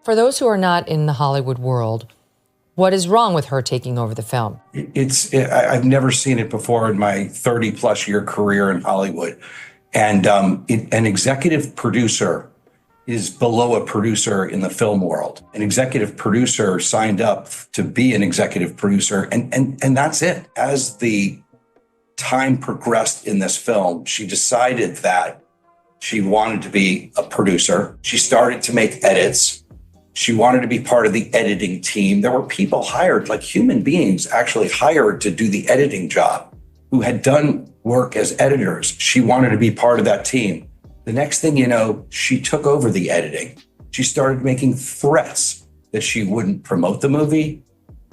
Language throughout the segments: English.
For those who are not in the Hollywood world, what is wrong with her taking over the film? I've never seen it before in my 30-plus year career in Hollywood. And an executive producer is below a producer in the film world. An executive producer signed up to be an executive producer, and that's it. As the time progressed in this film, she decided that she wanted to be a producer. She started to make edits. She wanted to be part of the editing team. There were people hired, like human beings actually hired to do the editing job, who had done work as editors. She wanted to be part of that team. The next thing you know, she took over the editing. She started making threats that she wouldn't promote the movie,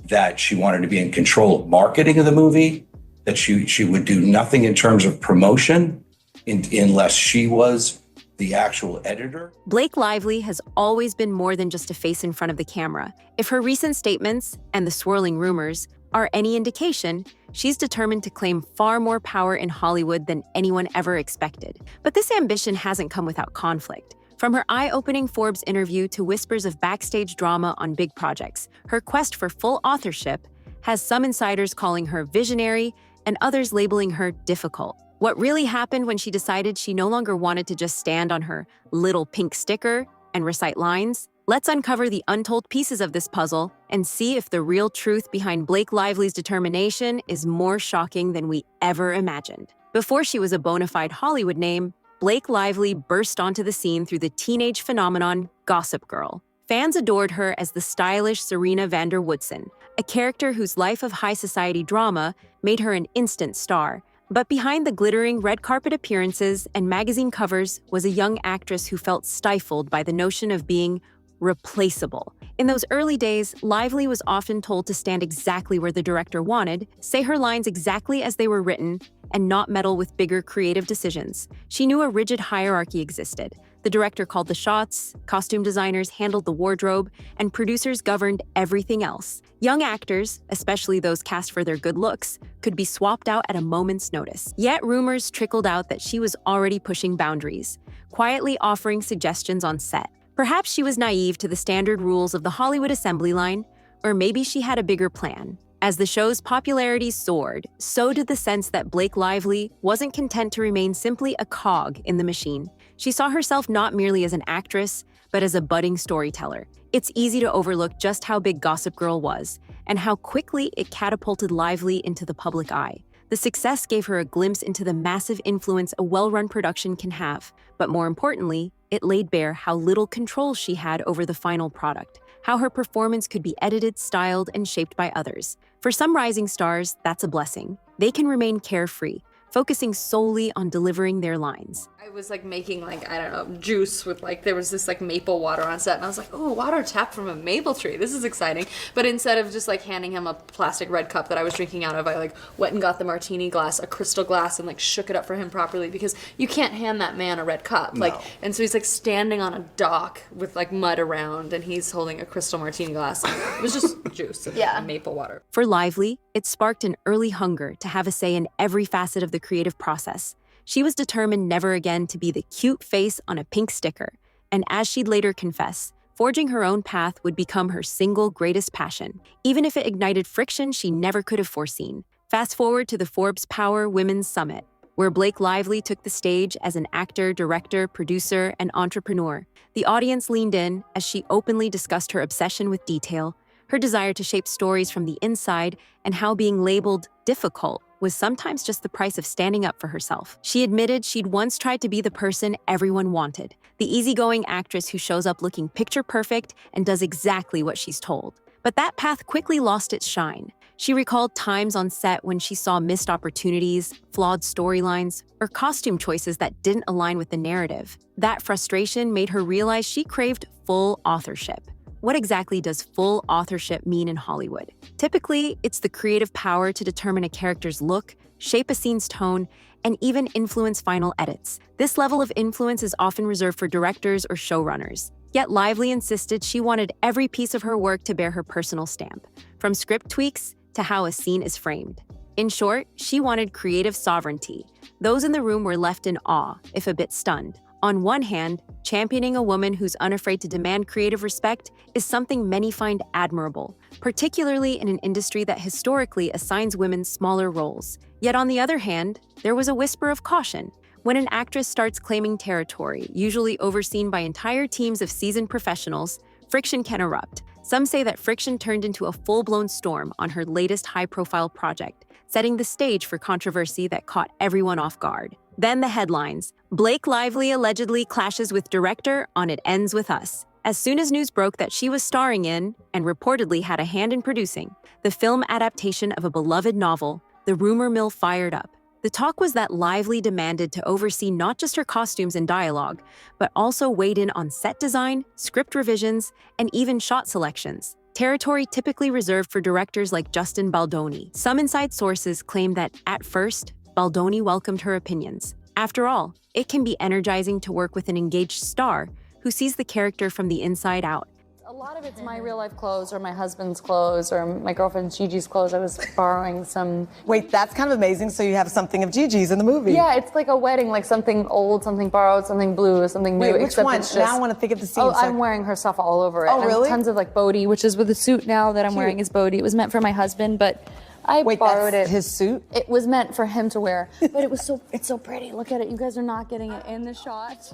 that she wanted to be in control of marketing of the movie, that she would do nothing in terms of promotion unless she was the actual editor. Blake Lively has always been more than just a face in front of the camera. If her recent statements and the swirling rumors are any indication, she's determined to claim far more power in Hollywood than anyone ever expected. But this ambition hasn't come without conflict. From her eye-opening Forbes interview to whispers of backstage drama on big projects, her quest for full authorship has some insiders calling her visionary and others labeling her difficult. What really happened when she decided she no longer wanted to just stand on her little pink sticker and recite lines? Let's uncover the untold pieces of this puzzle and see if the real truth behind Blake Lively's determination is more shocking than we ever imagined. Before she was a bona fide Hollywood name, Blake Lively burst onto the scene through the teenage phenomenon Gossip Girl. Fans adored her as the stylish Serena van der Woodsen, a character whose life of high society drama made her an instant star. But behind the glittering red carpet appearances and magazine covers was a young actress who felt stifled by the notion of being replaceable. In those early days, Lively was often told to stand exactly where the director wanted, say her lines exactly as they were written, and not meddle with bigger creative decisions. She knew a rigid hierarchy existed. The director called the shots, costume designers handled the wardrobe, and producers governed everything else. Young actors, especially those cast for their good looks, could be swapped out at a moment's notice. Yet rumors trickled out that she was already pushing boundaries, quietly offering suggestions on set. Perhaps she was naive to the standard rules of the Hollywood assembly line, or maybe she had a bigger plan. As the show's popularity soared, so did the sense that Blake Lively wasn't content to remain simply a cog in the machine. She saw herself not merely as an actress, but as a budding storyteller. It's easy to overlook just how big Gossip Girl was, and how quickly it catapulted Lively into the public eye. The success gave her a glimpse into the massive influence a well-run production can have, but more importantly, it laid bare how little control she had over the final product, how her performance could be edited, styled, and shaped by others. For some rising stars, that's a blessing. They can remain carefree, focusing solely on delivering their lines. I was making I don't know, juice with there was this maple water on set, and I was like, oh, water tapped from a maple tree. This is exciting. But instead of just handing him a plastic red cup that I was drinking out of, I went and got the martini glass, a crystal glass, and shook it up for him properly, because you can't hand that man a red cup. No. And so he's standing on a dock with mud around, and he's holding a crystal martini glass. It was just juice and maple water. For Lively, it sparked an early hunger to have a say in every facet of the creative process. She was determined never again to be the cute face on a pink sticker, and as she'd later confess, forging her own path would become her single greatest passion, even if it ignited friction she never could have foreseen. Fast forward to the Forbes Power Women's Summit, where Blake Lively took the stage as an actor, director, producer, and entrepreneur. The audience leaned in as she openly discussed her obsession with detail, her desire to shape stories from the inside, and how being labeled difficult was sometimes just the price of standing up for herself. She admitted she'd once tried to be the person everyone wanted, the easygoing actress who shows up looking picture perfect and does exactly what she's told. But that path quickly lost its shine. She recalled times on set when she saw missed opportunities, flawed storylines, or costume choices that didn't align with the narrative. That frustration made her realize she craved full authorship. What exactly does full authorship mean in Hollywood? Typically, it's the creative power to determine a character's look, shape a scene's tone, and even influence final edits. This level of influence is often reserved for directors or showrunners. Yet Lively insisted she wanted every piece of her work to bear her personal stamp, from script tweaks to how a scene is framed. In short, she wanted creative sovereignty. Those in the room were left in awe, if a bit stunned. On one hand, championing a woman who's unafraid to demand creative respect is something many find admirable, particularly in an industry that historically assigns women smaller roles. Yet on the other hand, there was a whisper of caution. When an actress starts claiming territory, usually overseen by entire teams of seasoned professionals, friction can erupt. Some say that friction turned into a full-blown storm on her latest high-profile project, setting the stage for controversy that caught everyone off guard. Then the headlines. Blake Lively allegedly clashes with director on It Ends With Us. As soon as news broke that she was starring in, and reportedly had a hand in producing, the film adaptation of a beloved novel, the rumor mill fired up. The talk was that Lively demanded to oversee not just her costumes and dialogue, but also weighed in on set design, script revisions, and even shot selections. Territory typically reserved for directors like Justin Baldoni. Some inside sources claim that, at first, Baldoni welcomed her opinions. After all, it can be energizing to work with an engaged star who sees the character from the inside out. A lot of it's my real life clothes or my husband's clothes or my girlfriend Gigi's clothes. I was borrowing some. Wait, that's kind of amazing. So you have something of Gigi's in the movie. Yeah, it's like a wedding, like something old, something borrowed, something blue, something new. Wait, which except one? it's just- Now I want to think of the scene. Oh, I'm wearing her stuff all over it. Oh, really? Tons of like Bodhi, which is with the suit now that I'm wearing is Bodhi. It was meant for my husband, but I borrowed that's it. his suit? It was meant for him to wear, but it's so pretty. Look at it. You guys are not getting it in the shot.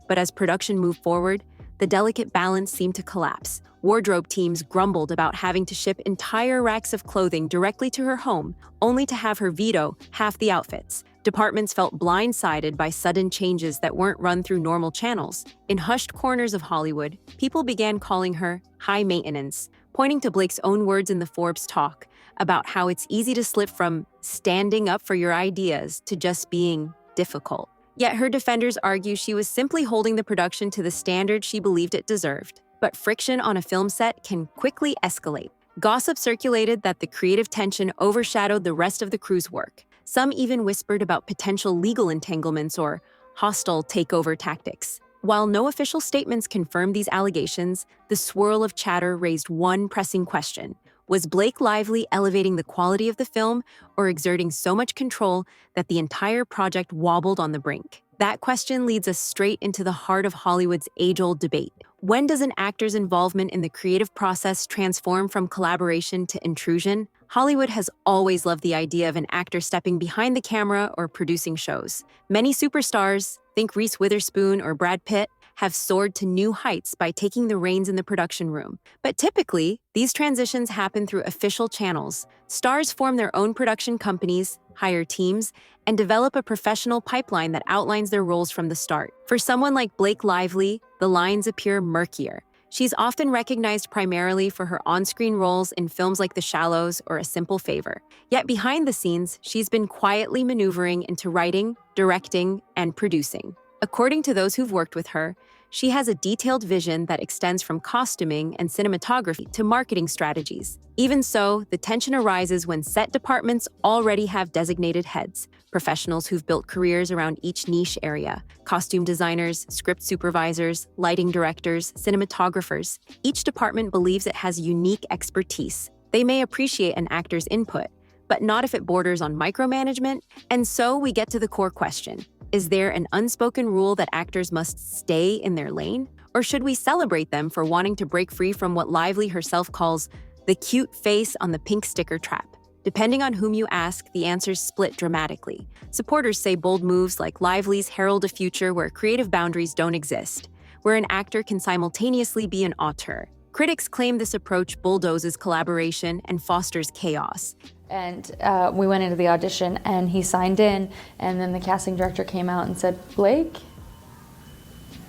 But as production moved forward, the delicate balance seemed to collapse. Wardrobe teams grumbled about having to ship entire racks of clothing directly to her home, only to have her veto half the outfits. Departments felt blindsided by sudden changes that weren't run through normal channels. In hushed corners of Hollywood, people began calling her high maintenance, pointing to Blake's own words in the Forbes talk about how it's easy to slip from standing up for your ideas to just being difficult. Yet her defenders argue she was simply holding the production to the standard she believed it deserved. But friction on a film set can quickly escalate. Gossip circulated that the creative tension overshadowed the rest of the crew's work. Some even whispered about potential legal entanglements or hostile takeover tactics. While no official statements confirmed these allegations, the swirl of chatter raised one pressing question. Was Blake Lively elevating the quality of the film or exerting so much control that the entire project wobbled on the brink? That question leads us straight into the heart of Hollywood's age-old debate. When does an actor's involvement in the creative process transform from collaboration to intrusion? Hollywood has always loved the idea of an actor stepping behind the camera or producing shows. Many superstars, think Reese Witherspoon or Brad Pitt, have soared to new heights by taking the reins in the production room. But typically, these transitions happen through official channels. Stars form their own production companies, hire teams, and develop a professional pipeline that outlines their roles from the start. For someone like Blake Lively, the lines appear murkier. She's often recognized primarily for her on-screen roles in films like The Shallows or A Simple Favor. Yet behind the scenes, she's been quietly maneuvering into writing, directing, and producing. According to those who've worked with her, she has a detailed vision that extends from costuming and cinematography to marketing strategies. Even so, the tension arises when set departments already have designated heads, professionals who've built careers around each niche area: costume designers, script supervisors, lighting directors, cinematographers. Each department believes it has unique expertise. They may appreciate an actor's input, but not if it borders on micromanagement. And so we get to the core question. Is there an unspoken rule that actors must stay in their lane? Or should we celebrate them for wanting to break free from what Lively herself calls the cute face on the pink sticker trap? Depending on whom you ask, the answers split dramatically. Supporters say bold moves like Lively's herald a future where creative boundaries don't exist, where an actor can simultaneously be an auteur. Critics claim this approach bulldozes collaboration and fosters chaos. And we went into the audition and he signed in, and then the casting director came out and said, Blake?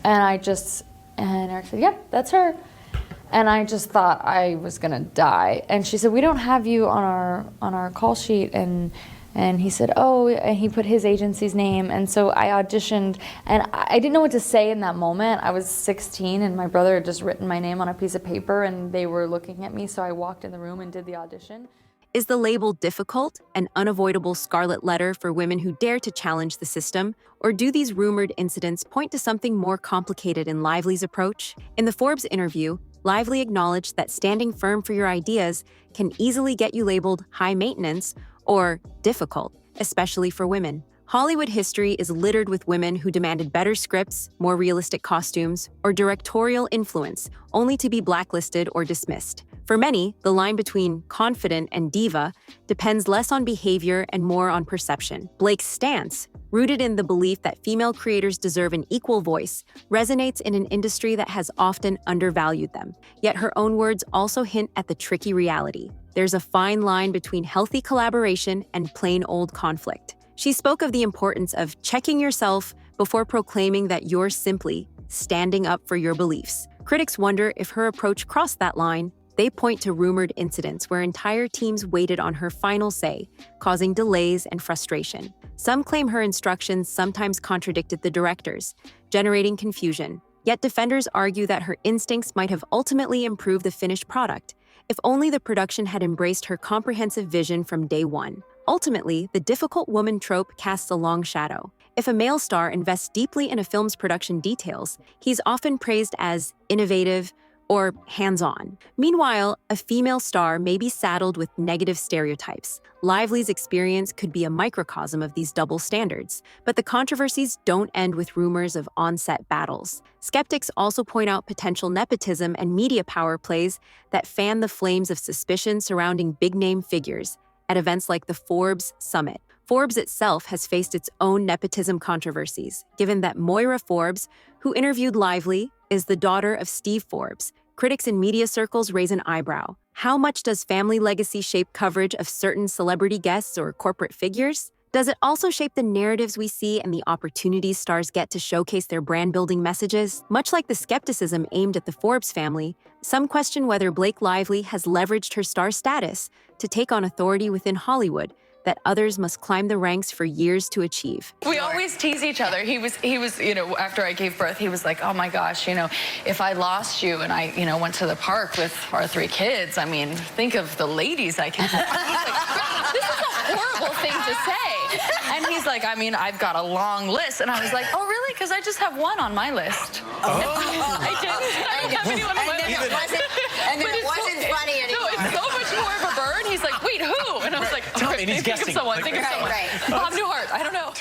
And Eric said, yep, that's her. And I just thought I was gonna die. And she said, we don't have you on our call sheet. And he said, oh, and he put his agency's name. And so I auditioned, and I didn't know what to say in that moment. I was 16 and my brother had just written my name on a piece of paper and they were looking at me. So I walked in the room and did the audition. Is the label difficult, an unavoidable scarlet letter for women who dare to challenge the system? Or do these rumored incidents point to something more complicated in Lively's approach? In the Forbes interview, Lively acknowledged that standing firm for your ideas can easily get you labeled high maintenance or difficult, especially for women. Hollywood history is littered with women who demanded better scripts, more realistic costumes, or directorial influence, only to be blacklisted or dismissed. For many, the line between confident and diva depends less on behavior and more on perception. Blake's stance, rooted in the belief that female creators deserve an equal voice, resonates in an industry that has often undervalued them. Yet her own words also hint at the tricky reality. There's a fine line between healthy collaboration and plain old conflict. She spoke of the importance of checking yourself before proclaiming that you're simply standing up for your beliefs. Critics wonder if her approach crossed that line. They point to rumored incidents where entire teams waited on her final say, causing delays and frustration. Some claim her instructions sometimes contradicted the director's, generating confusion. Yet defenders argue that her instincts might have ultimately improved the finished product, if only the production had embraced her comprehensive vision from day one. Ultimately, the difficult woman trope casts a long shadow. If a male star invests deeply in a film's production details, he's often praised as innovative or hands-on. Meanwhile, a female star may be saddled with negative stereotypes. Lively's experience could be a microcosm of these double standards, but the controversies don't end with rumors of on-set battles. Skeptics also point out potential nepotism and media power plays that fan the flames of suspicion surrounding big-name figures at events like the Forbes Summit. Forbes itself has faced its own nepotism controversies, given that Moira Forbes, who interviewed Lively, is the daughter of Steve Forbes. Critics in media circles raise an eyebrow. How much does family legacy shape coverage of certain celebrity guests or corporate figures? Does it also shape the narratives we see and the opportunities stars get to showcase their brand-building messages? Much like the skepticism aimed at the Forbes family, some question whether Blake Lively has leveraged her star status to take on authority within Hollywood that others must climb the ranks for years to achieve. We always tease each other. He was, after I gave birth, he was like, oh my gosh, if I lost you and I, went to the park with our 3 kids, I mean, think of the ladies I can. This is a horrible thing to say. And he's like, I mean, I've got a long list. And I was like, oh, really? Because I just have one on my list. Oh. I don't have anyone on my list. And then it wasn't funny anymore. No, it's so much more of a burn. He's like, wait, who? And I was like, Tell me, he's guessing. Think of someone. Right. Bob Newhart. I don't know.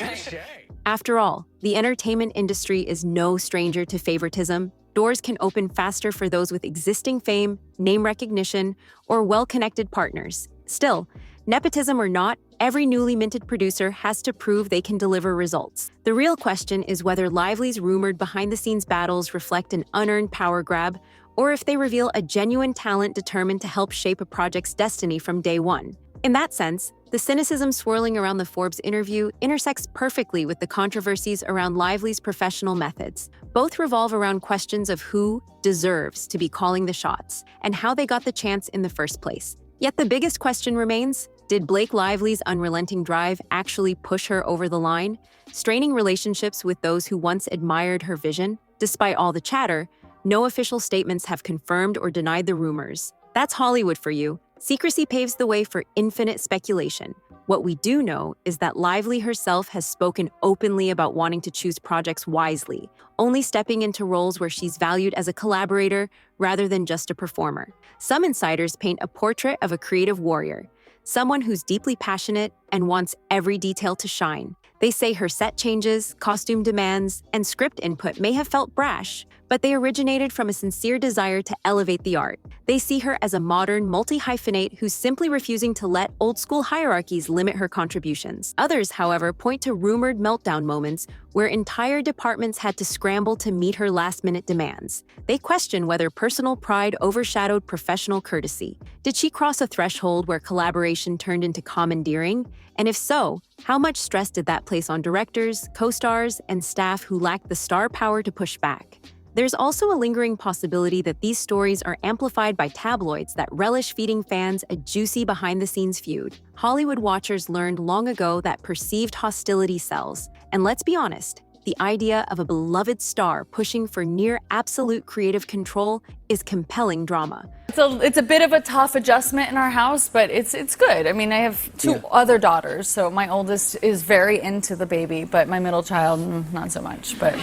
After all, the entertainment industry is no stranger to favoritism. Doors can open faster for those with existing fame, name recognition, or well-connected partners. Still, nepotism or not, every newly minted producer has to prove they can deliver results. The real question is whether Lively's rumored behind-the-scenes battles reflect an unearned power grab, or if they reveal a genuine talent determined to help shape a project's destiny from day one. In that sense, the cynicism swirling around the Forbes interview intersects perfectly with the controversies around Lively's professional methods. Both revolve around questions of who deserves to be calling the shots and how they got the chance in the first place. Yet the biggest question remains, did Blake Lively's unrelenting drive actually push her over the line, straining relationships with those who once admired her vision? Despite all the chatter, no official statements have confirmed or denied the rumors. That's Hollywood for you. Secrecy paves the way for infinite speculation. What we do know is that Lively herself has spoken openly about wanting to choose projects wisely, only stepping into roles where she's valued as a collaborator rather than just a performer. Some insiders paint a portrait of a creative warrior, someone who's deeply passionate and wants every detail to shine. They say her set changes, costume demands, and script input may have felt brash, but they originated from a sincere desire to elevate the art. They see her as a modern, multi-hyphenate who's simply refusing to let old-school hierarchies limit her contributions. Others, however, point to rumored meltdown moments where entire departments had to scramble to meet her last-minute demands. They question whether personal pride overshadowed professional courtesy. Did she cross a threshold where collaboration turned into commandeering? And if so, how much stress did that place on directors, co-stars, and staff who lacked the star power to push back? There's also a lingering possibility that these stories are amplified by tabloids that relish feeding fans a juicy behind-the-scenes feud. Hollywood watchers learned long ago that perceived hostility sells. And let's be honest, the idea of a beloved star pushing for near absolute creative control is compelling drama. It's a bit of a tough adjustment in our house, but it's good. I mean, I have 2 other daughters, so my oldest is very into the baby, but my middle child, not so much. But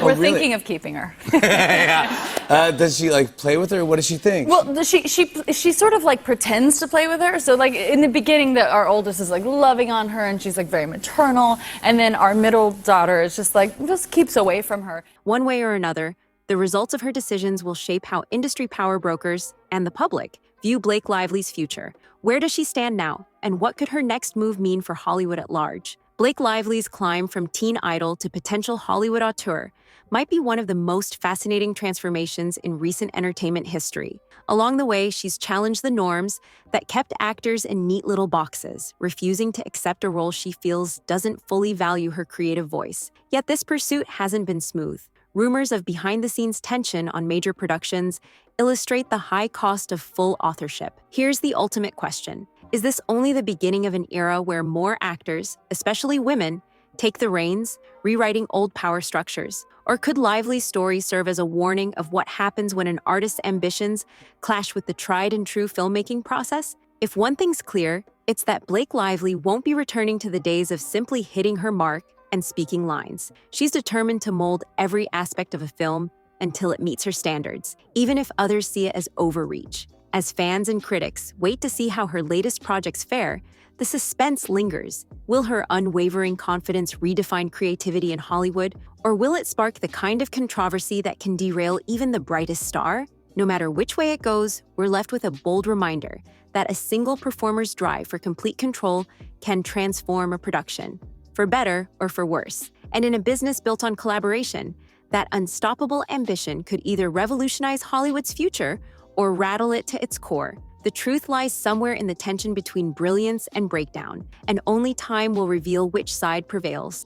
We're really? thinking of keeping her. Yeah. Does she like play with her? What does she think? Well, she sort of like pretends to play with her. So like in the beginning, our oldest is like loving on her, and she's like very maternal, and then our middle daughter is just keeps away from her. One way or another, the results of her decisions will shape how industry power brokers and the public view Blake Lively's future. Where does she stand now, and what could her next move mean for Hollywood at large? Blake Lively's climb from teen idol to potential Hollywood auteur might be one of the most fascinating transformations in recent entertainment history. Along the way, she's challenged the norms that kept actors in neat little boxes, refusing to accept a role she feels doesn't fully value her creative voice. Yet this pursuit hasn't been smooth. Rumors of behind-the-scenes tension on major productions illustrate the high cost of full authorship. Here's the ultimate question. Is this only the beginning of an era where more actors, especially women, take the reins, rewriting old power structures? Or could Lively's story serve as a warning of what happens when an artist's ambitions clash with the tried and true filmmaking process? If one thing's clear, it's that Blake Lively won't be returning to the days of simply hitting her mark and speaking lines. She's determined to mold every aspect of a film until it meets her standards, even if others see it as overreach. As fans and critics wait to see how her latest projects fare, the suspense lingers. Will her unwavering confidence redefine creativity in Hollywood, or will it spark the kind of controversy that can derail even the brightest star? No matter which way it goes, we're left with a bold reminder that a single performer's drive for complete control can transform a production, for better or for worse. And in a business built on collaboration, that unstoppable ambition could either revolutionize Hollywood's future or rattle it to its core. The truth lies somewhere in the tension between brilliance and breakdown, and only time will reveal which side prevails.